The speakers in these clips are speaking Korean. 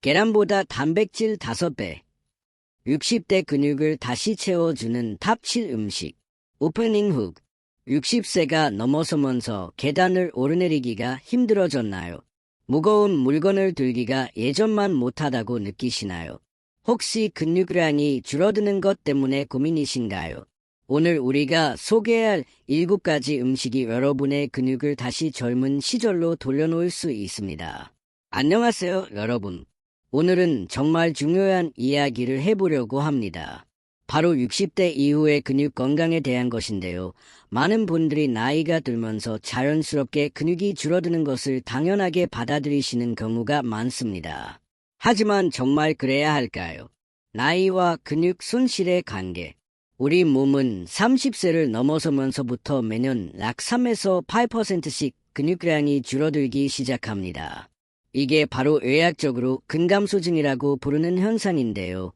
계란보다 단백질 5배. 60대 근육을 다시 채워주는 탑 7 음식. 오프닝 훅. 60세가 넘어서면서 계단을 오르내리기가 힘들어졌나요? 무거운 물건을 들기가 예전만 못하다고 느끼시나요? 혹시 근육량이 줄어드는 것 때문에 고민이신가요? 오늘 우리가 소개할 7가지 음식이 여러분의 근육을 다시 젊은 시절로 돌려놓을 수 있습니다. 안녕하세요, 여러분. 오늘은 정말 중요한 이야기를 해보려고 합니다. 바로 60대 이후의 근육 건강에 대한 것인데요. 많은 분들이 나이가 들면서 자연스럽게 근육이 줄어드는 것을 당연하게 받아들이시는 경우가 많습니다. 하지만 정말 그래야 할까요? 나이와 근육 손실의 관계. 우리 몸은 30세를 넘어서면서부터 매년 약 3에서 8%씩 근육량이 줄어들기 시작합니다. 이게 바로 의학적으로 근감소증이라고 부르는 현상인데요.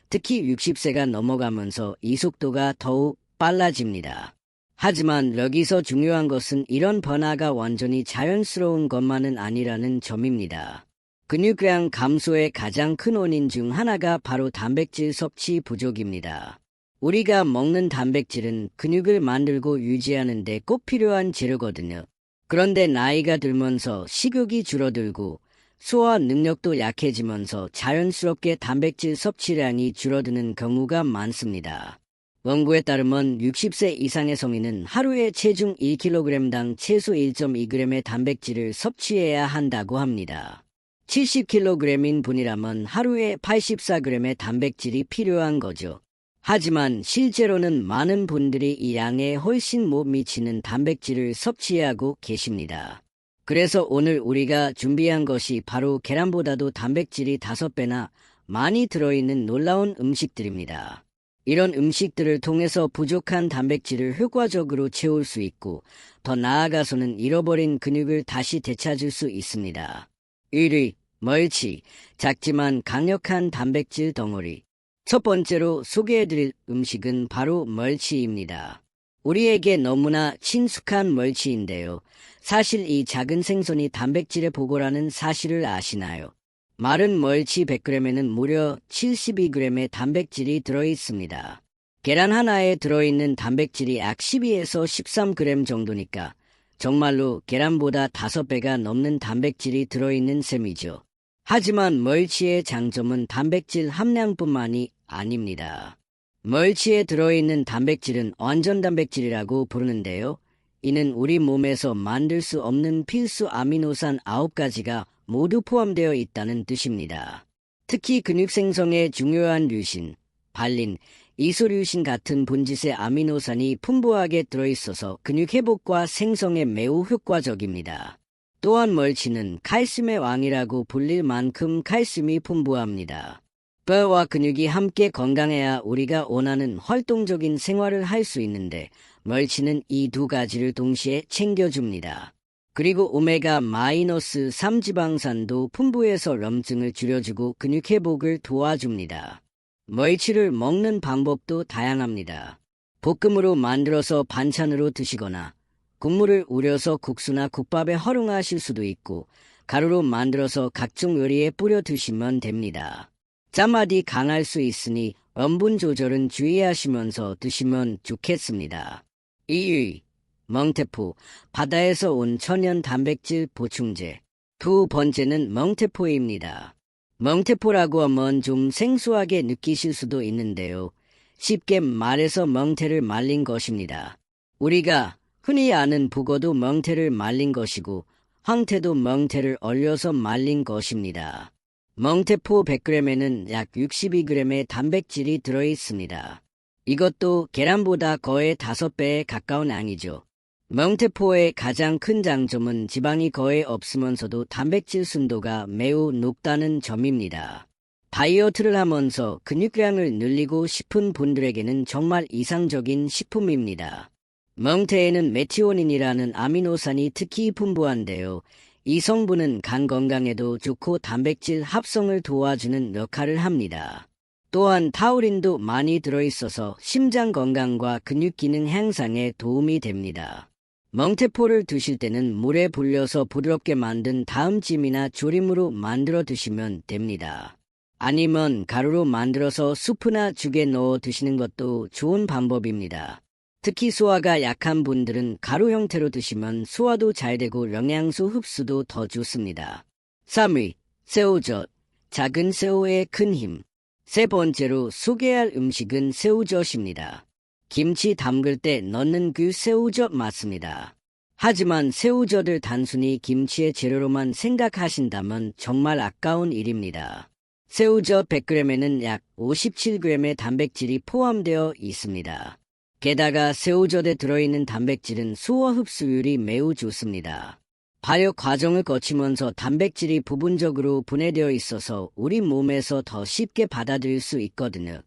특히 60세가 넘어가면서 이 속도가 더욱 빨라집니다. 하지만 여기서 중요한 것은 이런 변화가 완전히 자연스러운 것만은 아니라는 점입니다. 근육량 감소의 가장 큰 원인 중 하나가 바로 단백질 섭취 부족입니다. 우리가 먹는 단백질은 근육을 만들고 유지하는 데 꼭 필요한 재료거든요. 그런데 나이가 들면서 식욕이 줄어들고 소화 능력도 약해지면서 자연스럽게 단백질 섭취량이 줄어드는 경우가 많습니다. 연구에 따르면 60세 이상의 성인은 하루에 체중 1kg당 최소 1.2g의 단백질을 섭취해야 한다고 합니다. 70kg인 분이라면 하루에 84g의 단백질이 필요한 거죠. 하지만 실제로는 많은 분들이 이 양에 훨씬 못 미치는 단백질을 섭취하고 계십니다. 그래서 오늘 우리가 준비한 것이 바로 계란보다도 단백질이 5배나 많이 들어있는 놀라운 음식들입니다. 이런 음식들을 통해서 부족한 단백질을 효과적으로 채울 수 있고 더 나아가서는 잃어버린 근육을 다시 되찾을 수 있습니다. 1위, 멸치, 작지만 강력한 단백질 덩어리. 첫 번째로 소개해드릴 음식은 바로 멸치입니다. 우리에게 너무나 친숙한 멸치인데요. 사실 이 작은 생선이 단백질의 보고라는 사실을 아시나요? 마른 멸치 100g에는 무려 72g의 단백질이 들어있습니다. 계란 하나에 들어있는 단백질이 약 12에서 13g 정도니까 정말로 계란보다 5배가 넘는 단백질이 들어있는 셈이죠. 하지만 멸치의 장점은 단백질 함량뿐만이 아닙니다. 멸치에 들어있는 단백질은 완전 단백질이라고 부르는데요. 이는 우리 몸에서 만들 수 없는 필수 아미노산 9가지가 모두 포함되어 있다는 뜻입니다. 특히 근육 생성에 중요한 류신, 발린, 이소류신 같은 분짓의 아미노산이 풍부하게 들어있어서 근육 회복과 생성에 매우 효과적입니다. 또한 멸치는 칼슘의 왕이라고 불릴 만큼 칼슘이 풍부합니다. 뼈와 근육이 함께 건강해야 우리가 원하는 활동적인 생활을 할 수 있는데 멸치는 이 2가지를 동시에 챙겨줍니다. 그리고 오메가-3 지방산도 풍부해서 염증을 줄여주고 근육 회복을 도와줍니다. 멸치를 먹는 방법도 다양합니다. 볶음으로 만들어서 반찬으로 드시거나 국물을 우려서 국수나 국밥에 활용하실 수도 있고 가루로 만들어서 각종 요리에 뿌려 드시면 됩니다. 짠맛이 강할 수 있으니 염분 조절은 주의하시면서 드시면 좋겠습니다. 2위, 멍테포, 바다에서 온 천연 단백질 보충제. 두 번째는 멍테포입니다. 멍테포라고 하면 좀 생소하게 느끼실 수도 있는데요. 쉽게 말해서 멍테를 말린 것입니다. 우리가 흔히 아는 북어도 멍테를 말린 것이고 황태도 멍테를 얼려서 말린 것입니다. 멍테포 100g에는 약 62g의 단백질이 들어있습니다. 이것도 계란보다 거의 5배에 가까운 양이죠. 멍테포의 가장 큰 장점은 지방이 거의 없으면서도 단백질 순도가 매우 높다는 점입니다. 다이어트를 하면서 근육량을 늘리고 싶은 분들에게는 정말 이상적인 식품입니다. 멍테에는 메티오닌이라는 아미노산이 특히 풍부한데요. 이 성분은 간 건강에도 좋고 단백질 합성을 도와주는 역할을 합니다. 또한 타우린도 많이 들어있어서 심장 건강과 근육 기능 향상에 도움이 됩니다. 멍태포를 드실 때는 물에 불려서 부드럽게 만든 다음 찜이나 조림으로 만들어 드시면 됩니다. 아니면 가루로 만들어서 수프나 죽에 넣어 드시는 것도 좋은 방법입니다. 특히 소화가 약한 분들은 가루 형태로 드시면 소화도 잘 되고 영양소 흡수도 더 좋습니다. 3위, 새우젓. 작은 새우의 큰 힘. 세 번째로 소개할 음식은 새우젓입니다. 김치 담글 때 넣는 그 새우젓 맞습니다. 하지만 새우젓을 단순히 김치의 재료로만 생각하신다면 정말 아까운 일입니다. 새우젓 100g에는 약 57g의 단백질이 포함되어 있습니다. 게다가 새우젓에 들어있는 단백질은 소화 흡수율이 매우 좋습니다. 발효 과정을 거치면서 단백질이 부분적으로 분해되어 있어서 우리 몸에서 더 쉽게 받아들일 수 있거든요.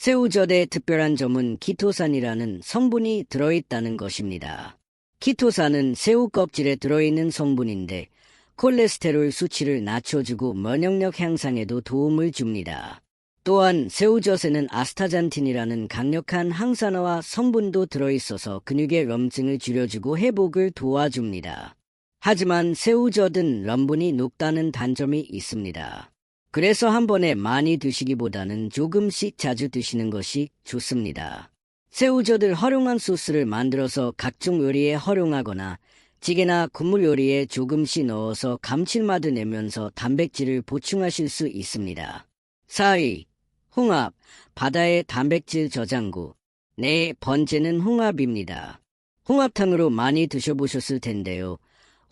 새우젓의 특별한 점은 키토산이라는 성분이 들어있다는 것입니다. 키토산은 새우 껍질에 들어있는 성분인데 콜레스테롤 수치를 낮춰주고 면역력 향상에도 도움을 줍니다. 또한 새우젓에는 아스타잔틴이라는 강력한 항산화와 성분도 들어있어서 근육의 염증을 줄여주고 회복을 도와줍니다. 하지만 새우젓은 염분이 높다는 단점이 있습니다. 그래서 한 번에 많이 드시기보다는 조금씩 자주 드시는 것이 좋습니다. 새우젓을 활용한 소스를 만들어서 각종 요리에 활용하거나 찌개나 국물 요리에 조금씩 넣어서 감칠맛을 내면서 단백질을 보충하실 수 있습니다. 4위, 홍합, 바다의 단백질 저장고. 네 번째는 홍합입니다. 홍합탕으로 많이 드셔보셨을 텐데요.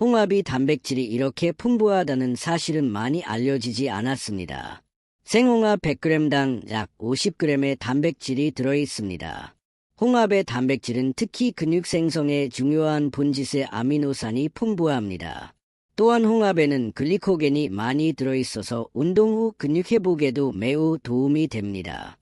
홍합이 단백질이 이렇게 풍부하다는 사실은 많이 알려지지 않았습니다. 생홍합 100g당 약 50g의 단백질이 들어있습니다. 홍합의 단백질은 특히 근육 생성에 중요한 분지세 아미노산이 풍부합니다. 또한 홍합에는 글리코겐이 많이 들어있어서 운동 후 근육 회복에도 매우 도움이 됩니다.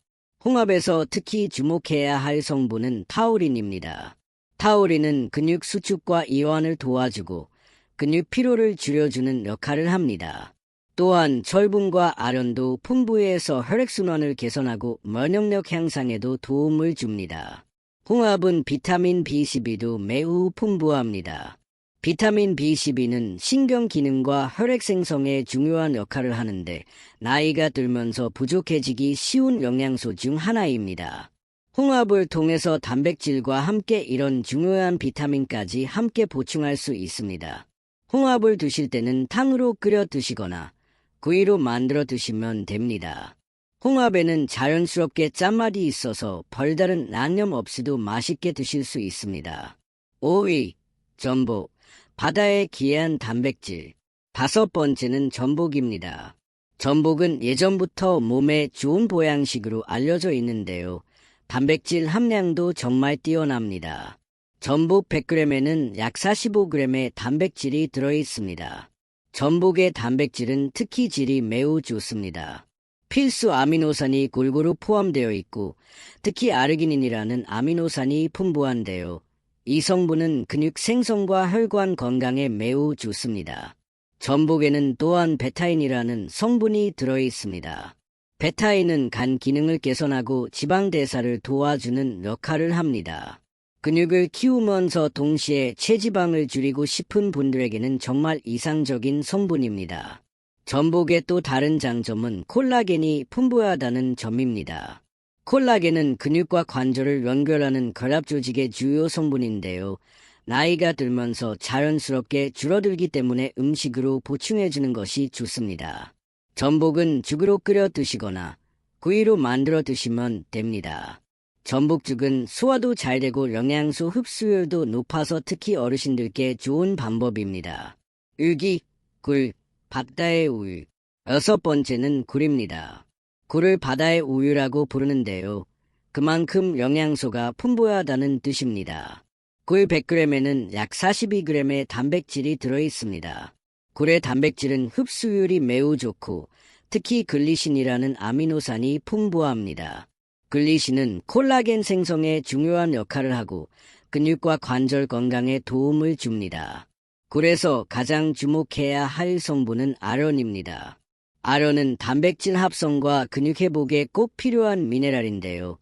홍합에서 특히 주목해야 할 성분은 타우린입니다. 타우린은 근육 수축과 이완을 도와주고 근육 피로를 줄여주는 역할을 합니다. 또한 철분과 아련도 풍부해서 혈액순환을 개선하고 면역력 향상에도 도움을 줍니다. 홍합은 비타민 B12도 매우 풍부합니다. 비타민 B12는 신경 기능과 혈액 생성에 중요한 역할을 하는데 나이가 들면서 부족해지기 쉬운 영양소 중 하나입니다. 홍합을 통해서 단백질과 함께 이런 중요한 비타민까지 함께 보충할 수 있습니다. 홍합을 드실 때는 탕으로 끓여 드시거나 구이로 만들어 드시면 됩니다. 홍합에는 자연스럽게 짠맛이 있어서 별다른 양념 없이도 맛있게 드실 수 있습니다. 5위, 전복, 바다의 귀한 단백질. 5번째는 전복입니다. 전복은 예전부터 몸에 좋은 보양식으로 알려져 있는데요. 단백질 함량도 정말 뛰어납니다. 전복 100g에는 약 45g의 단백질이 들어있습니다. 전복의 단백질은 특히 질이 매우 좋습니다. 필수 아미노산이 골고루 포함되어 있고 특히 아르기닌이라는 아미노산이 풍부한데요. 이 성분은 근육 생성과 혈관 건강에 매우 좋습니다. 전복에는 또한 베타인이라는 성분이 들어있습니다. 베타인은 간 기능을 개선하고 지방 대사를 도와주는 역할을 합니다. 근육을 키우면서 동시에 체지방을 줄이고 싶은 분들에게는 정말 이상적인 성분입니다. 전복의 또 다른 장점은 콜라겐이 풍부하다는 점입니다. 콜라겐은 근육과 관절을 연결하는 결합 조직의 주요 성분인데요. 나이가 들면서 자연스럽게 줄어들기 때문에 음식으로 보충해주는 것이 좋습니다. 전복은 죽으로 끓여 드시거나 구이로 만들어 드시면 됩니다. 전복죽은 소화도 잘 되고 영양소 흡수율도 높아서 특히 어르신들께 좋은 방법입니다. 유기, 굴, 바다의 우유. 6번째는 굴입니다. 굴을 바다의 우유라고 부르는데요. 그만큼 영양소가 풍부하다는 뜻입니다. 굴 100g에는 약 42g의 단백질이 들어있습니다. 굴의 단백질은 흡수율이 매우 좋고 특히 글리신이라는 아미노산이 풍부합니다. 글리신은 콜라겐 생성에 중요한 역할을 하고 근육과 관절 건강에 도움을 줍니다. 굴에서 가장 주목해야 할 성분은 아련입니다. 아련은 단백질 합성과 근육 회복에 꼭 필요한 미네랄인데요.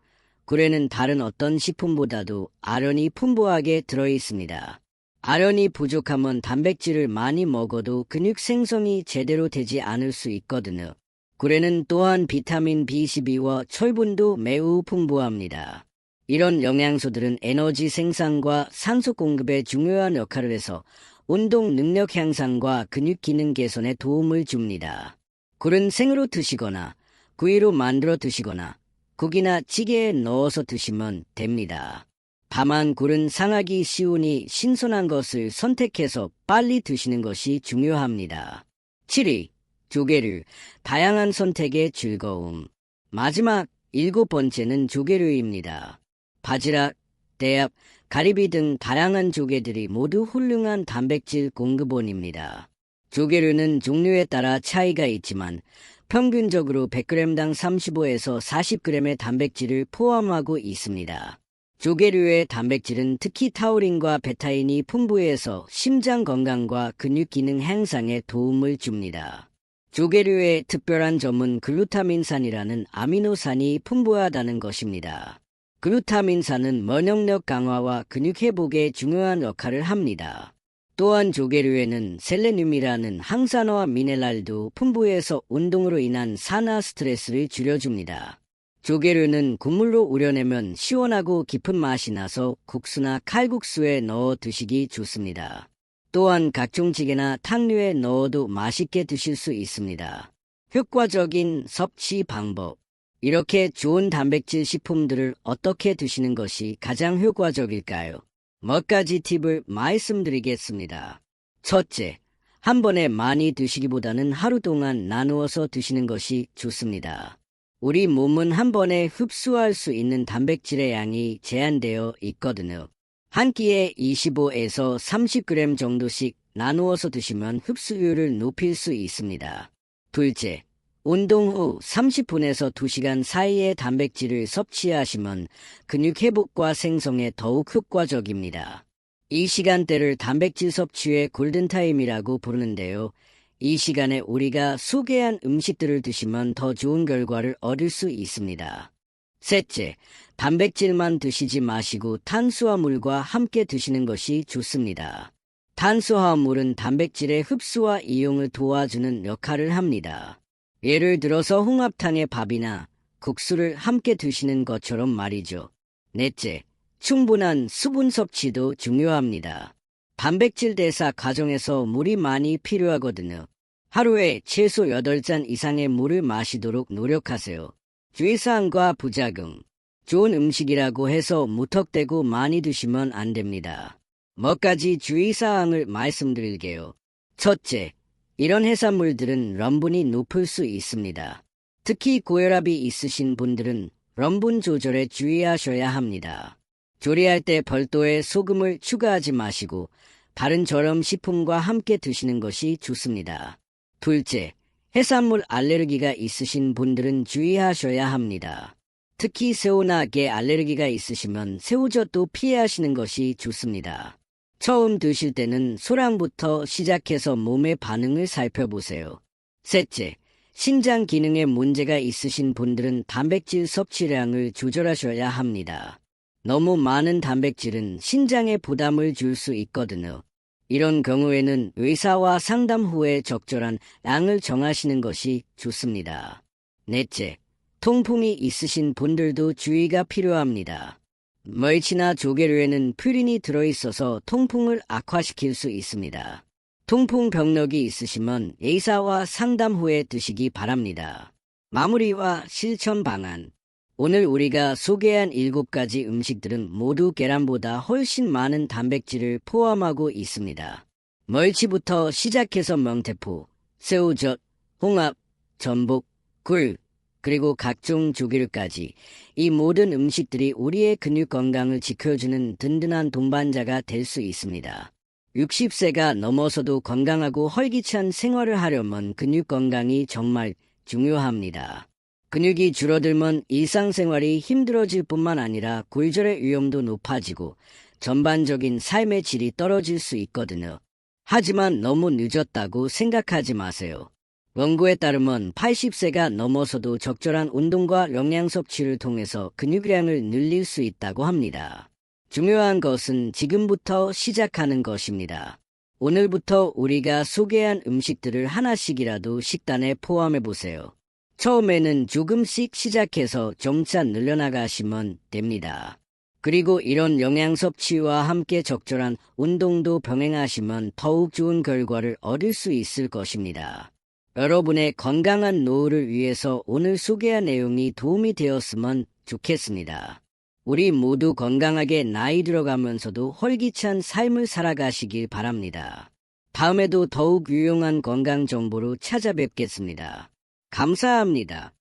굴에는 다른 어떤 식품보다도 아련이 풍부하게 들어있습니다. 아연이 부족하면 단백질을 많이 먹어도 근육 생성이 제대로 되지 않을 수 있거든요. 굴에는 또한 비타민 B12와 철분도 매우 풍부합니다. 이런 영양소들은 에너지 생산과 산소 공급에 중요한 역할을 해서 운동 능력 향상과 근육 기능 개선에 도움을 줍니다. 굴은 생으로 드시거나 구이로 만들어 드시거나 국이나 찌개에 넣어서 드시면 됩니다. 다만 굴은 상하기 쉬우니 신선한 것을 선택해서 빨리 드시는 것이 중요합니다. 7위. 조개류, 다양한 선택의 즐거움. 마지막 7번째는 조개류입니다. 바지락, 대합, 가리비 등 다양한 조개들이 모두 훌륭한 단백질 공급원입니다. 조개류는 종류에 따라 차이가 있지만 평균적으로 100g당 35에서 40g의 단백질을 포함하고 있습니다. 조개류의 단백질은 특히 타우린과 베타인이 풍부해서 심장 건강과 근육 기능 향상에 도움을 줍니다. 조개류의 특별한 점은 글루타민산이라는 아미노산이 풍부하다는 것입니다. 글루타민산은 면역력 강화와 근육 회복에 중요한 역할을 합니다. 또한 조개류에는 셀레늄이라는 항산화와 미네랄도 풍부해서 운동으로 인한 산화 스트레스를 줄여줍니다. 조개류는 국물로 우려내면 시원하고 깊은 맛이 나서 국수나 칼국수에 넣어 드시기 좋습니다. 또한 각종 찌개나 탕류에 넣어도 맛있게 드실 수 있습니다. 효과적인 섭취 방법. 이렇게 좋은 단백질 식품들을 어떻게 드시는 것이 가장 효과적일까요? 몇 가지 팁을 말씀드리겠습니다. 첫째, 한 번에 많이 드시기보다는 하루 동안 나누어서 드시는 것이 좋습니다. 우리 몸은 한 번에 흡수할 수 있는 단백질의 양이 제한되어 있거든요. 한 끼에 25에서 30g 정도씩 나누어서 드시면 흡수율을 높일 수 있습니다. 둘째, 운동 후 30분에서 2시간 사이에 단백질을 섭취하시면 근육 회복과 생성에 더욱 효과적입니다. 이 시간대를 단백질 섭취의 골든타임이라고 부르는데요. 이 시간에 우리가 소개한 음식들을 드시면 더 좋은 결과를 얻을 수 있습니다. 셋째, 단백질만 드시지 마시고 탄수화물과 함께 드시는 것이 좋습니다. 탄수화물은 단백질의 흡수와 이용을 도와주는 역할을 합니다. 예를 들어서 홍합탕에 밥이나 국수를 함께 드시는 것처럼 말이죠. 넷째, 충분한 수분 섭취도 중요합니다. 단백질 대사 과정에서 물이 많이 필요하거든요. 하루에 최소 8잔 이상의 물을 마시도록 노력하세요. 주의사항과 부작용. 좋은 음식이라고 해서 무턱대고 많이 드시면 안 됩니다. 몇 가지 주의사항을 말씀드릴게요. 첫째, 이런 해산물들은 염분이 높을 수 있습니다. 특히 고혈압이 있으신 분들은 염분 조절에 주의하셔야 합니다. 조리할 때 별도의 소금을 추가하지 마시고 다른 저염 식품과 함께 드시는 것이 좋습니다. 둘째, 해산물 알레르기가 있으신 분들은 주의하셔야 합니다. 특히 새우나 게 알레르기가 있으시면 새우젓도 피해하시는 것이 좋습니다. 처음 드실 때는 소량부터 시작해서 몸의 반응을 살펴보세요. 셋째, 신장 기능에 문제가 있으신 분들은 단백질 섭취량을 조절하셔야 합니다. 너무 많은 단백질은 신장에 부담을 줄 수 있거든요. 이런 경우에는 의사와 상담 후에 적절한 양을 정하시는 것이 좋습니다. 넷째, 통풍이 있으신 분들도 주의가 필요합니다. 멸치나 조개류에는 퓨린이 들어있어서 통풍을 악화시킬 수 있습니다. 통풍 병력이 있으시면 의사와 상담 후에 드시기 바랍니다. 마무리와 실천 방안. 오늘 우리가 소개한 7가지 음식들은 모두 계란보다 훨씬 많은 단백질을 포함하고 있습니다. 멸치부터 시작해서 명태포, 새우젓, 홍합, 전복, 굴, 그리고 각종 조개류까지 이 모든 음식들이 우리의 근육 건강을 지켜주는 든든한 동반자가 될 수 있습니다. 60세가 넘어서도 건강하고 활기찬 생활을 하려면 근육 건강이 정말 중요합니다. 근육이 줄어들면 일상생활이 힘들어질 뿐만 아니라 골절의 위험도 높아지고 전반적인 삶의 질이 떨어질 수 있거든요. 하지만 너무 늦었다고 생각하지 마세요. 연구에 따르면 80세가 넘어서도 적절한 운동과 영양 섭취를 통해서 근육량을 늘릴 수 있다고 합니다. 중요한 것은 지금부터 시작하는 것입니다. 오늘부터 우리가 소개한 음식들을 하나씩이라도 식단에 포함해 보세요. 처음에는 조금씩 시작해서 점차 늘려나가시면 됩니다. 그리고 이런 영양 섭취와 함께 적절한 운동도 병행하시면 더욱 좋은 결과를 얻을 수 있을 것입니다. 여러분의 건강한 노후를 위해서 오늘 소개한 내용이 도움이 되었으면 좋겠습니다. 우리 모두 건강하게 나이 들어가면서도 활기찬 삶을 살아가시길 바랍니다. 다음에도 더욱 유용한 건강 정보로 찾아뵙겠습니다. 감사합니다.